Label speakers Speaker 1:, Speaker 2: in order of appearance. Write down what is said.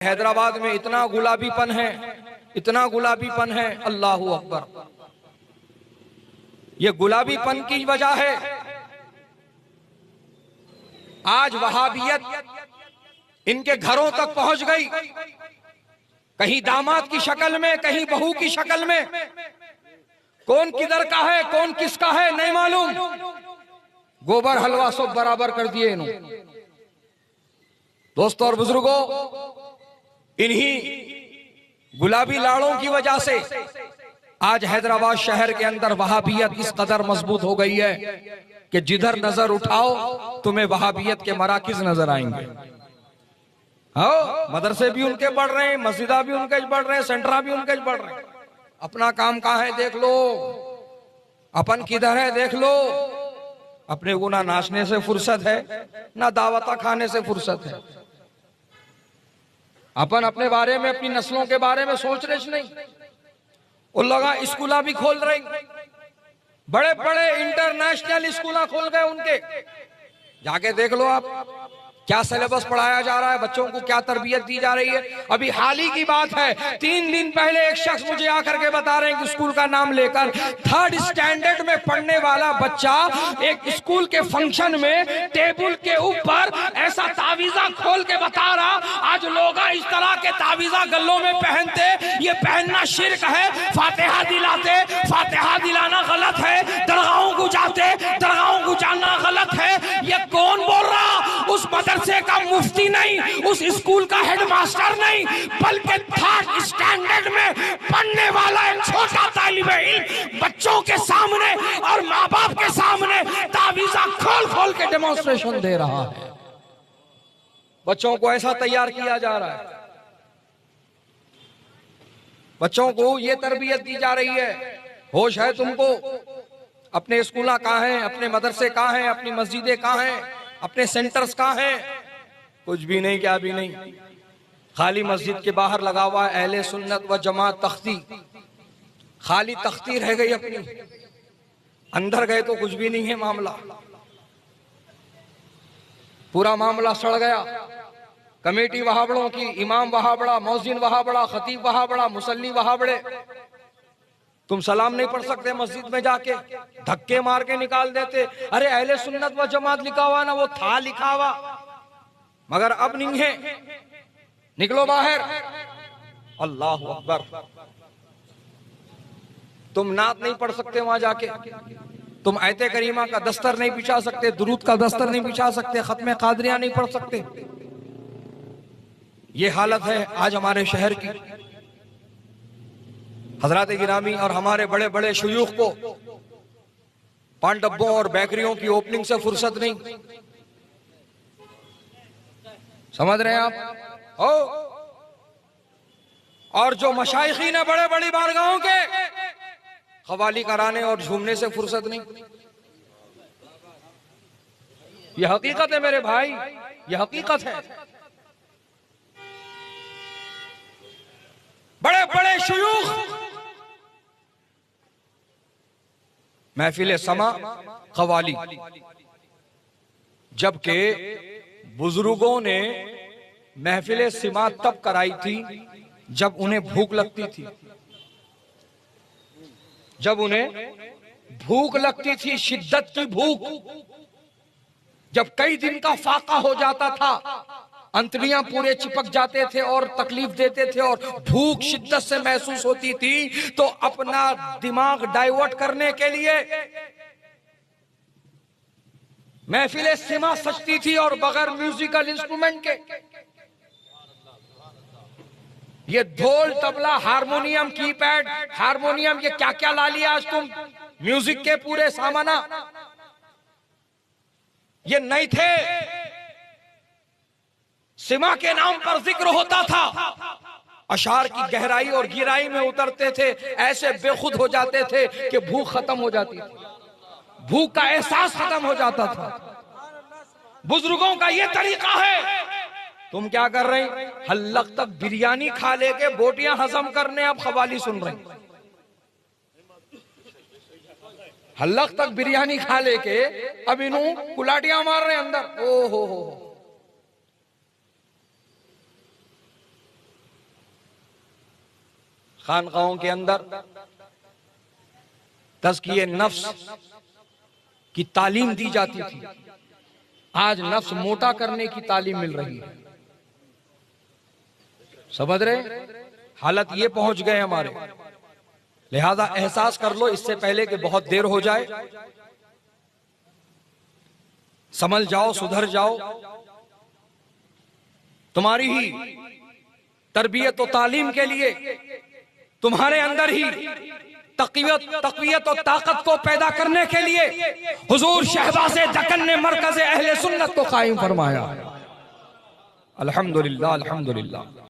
Speaker 1: हैदराबाद में इतना गुलाबीपन है, इतना गुलाबीपन है, अल्लाह अकबर। ये गुलाबीपन की वजह है आज वहाबियत इनके घरों तक पहुंच गई, कहीं दामाद की शक्ल में, कहीं बहू की शक्ल में। कौन किधर का है, कौन किसका है नहीं मालूम। गोबर हलवा सब बराबर कर दिए इन्होंने। दोस्तों और बुजुर्गों, इन्हीं गुलाबी लाड़ों की वजह से आज हैदराबाद शहर के अंदर वहाबियत इस कदर मजबूत हो गई है कि जिधर नजर उठाओ तुम्हें वहाबियत के मराकिज नजर आएंगे। हाँ, मदरसे भी उनके बढ़ रहे हैं, मस्जिदा भी उनके बढ़ रहे हैं, सेंटरा भी उनके बढ़ रहे हैं। अपना काम कहाँ है देख लो, अपन किधर है देख लो। अपने को ना नाचने से फुर्सत है, ना दावता खाने से फुर्सत है। अपन अपने बारे में, अपनी नस्लों के बारे में सोच रहे नहीं। उन लोग स्कूला भी खोल रहे, बड़े बड़े इंटरनेशनल स्कूल खोल गए उनके। जाके देख लो आप क्या सिलेबस पढ़ाया जा रहा है, बच्चों को क्या तरबियत दी जा रही है। अभी हाल ही की बात है, 3 दिन पहले एक शख्स मुझे आकर के बता रहे हैं कि स्कूल का नाम लेकर 3rd स्टैंडर्ड में पढ़ने वाला बच्चा एक स्कूल के फंक्शन में टेबल के ऊपर ऐसा तावीजा खोल के बता रहा, आज लोग इस तरह के तावीजा गलों में पहनते, ये पहनना शिर्क है। फातिहा दिलाते, फातिहा दिलाना गलत है। दरगाहों को जाते, दरगाहों को जाना गलत है। ये कौन बोल रहा? उस मदरसे का मुफ्ती नहीं, उस स्कूल का हेडमास्टर नहीं, बल्कि 3rd स्टैंडर्ड में पढ़ने वाला एक छोटा तालिब इल्म बच्चों के सामने और माँ बाप के सामने तावीजा खोल खोल के डेमोन्स्ट्रेशन दे रहा है। बच्चों को ऐसा तैयार किया जा रहा है, बच्चों को ये तरबियत दी जा रही है। होश है तुमको? अपने स्कूल कहाँ हैं, अपने मदरसे कहाँ हैं, अपनी मस्जिदें कहाँ हैं, अपने सेंटर्स कहाँ हैं? कुछ भी नहीं, क्या भी नहीं। खाली मस्जिद के बाहर लगा हुआ है अहले सुन्नत व जमात तख्ती, खाली तख्ती रह गई अपनी। अंदर गए तो कुछ भी नहीं है मामला, पूरा मामला सड़ गया। कमेटी वहां बड़ों की, इमाम वहां बड़ा, मौजिन वहां बड़ा, खतीब वहां बड़ा, मुसल्ली वहां बड़े। तुम सलाम नहीं पढ़ सकते मस्जिद में जाके, धक्के मार के निकाल देते। अरे अहले सुन्नत व जमात लिखा हुआ ना, वो था लिखा हुआ, मगर अब नहीं है। निकलो बाहर। अल्लाह अकबर। तुम नात नहीं पढ़ सकते वहां जाके, तुम आयते करीमा का दस्तर नहीं बिछा सकते, दुरूद का दस्तर नहीं बिछा सकते, खत्मे कादरिया नहीं पढ़ सकते। ये हालत है आज हमारे शहर की। हजरात गिरामी और हमारे बड़े बड़े शुयूख को पान डब्बों और बेकरियों की ओपनिंग से फुर्सत नहीं। समझ रहे हैं आप? हो और जो मशाइखीन है बड़े बड़ी बारगाहों के, खवाली कराने और झूमने से फुर्सत नहीं। यह हकीकत है मेरे भाई, यह हकीकत है। बड़े बड़े शुयूख महफिल समा खवाली, जबकि बुजुर्गों ने महफिल सिमा तब कराई थी जब उन्हें भूख लगती थी, जब उन्हें भूख लगती थी, शिद्दत की भूख। जब कई दिन का फाका हो जाता था, अंतड़ियां पूरे चिपक जाते थे और तकलीफ देते थे और भूख शिद्दत से महसूस होती थी, तो अपना दिमाग डाइवर्ट करने के लिए महफिल सिमा सजती थी और बगैर म्यूजिकल इंस्ट्रूमेंट के। ये ढोल, तबला, हारमोनियम, कीपैड, हारमोनियम, ये क्या क्या ला लिया आज तुम म्यूजिक के पूरे सामाना। ये नहीं थे। सिमा के नाम पर जिक्र होता था, अशार की गहराई और गिराई में उतरते थे, ऐसे बेखुद हो जाते थे कि भूख खत्म हो जाती थी, भूख का एहसास खत्म हो जाता था। बुजुर्गों का यह तरीका है। तुम क्या कर रहे हैं? हल्लक तक बिरयानी खा लेके बोटियां हजम करने अब खवाली सुन रहे हैं। हल्लक तक बिरयानी खा लेके अब इन्हों कुलाटियां मार रहे हैं अंदर। ओ हो। खानकाहों के अंदर तज़किये नफ्स की तालीम दी जाती थी, आज नफ्स मोटा करने की तालीम मिल रही है। समझ रहे, हालत ये पहुंच गए हमारे। लिहाजा एहसास कर लो इससे पहले कि बहुत देर हो जाए, समझ जाओ, सुधर जाओ। तुम्हारी ही तरबियत और तालीम के लिए तुम्हारे अंदर ही तक़वियत और ताकत को पैदा करने के लिए हुजूर शहबाज़े दक्कन ने मरकज़े अहले सुन्नत को कायम फरमाया। अल्हम्दुलिल्लाह, अल्हम्दुलिल्लाह।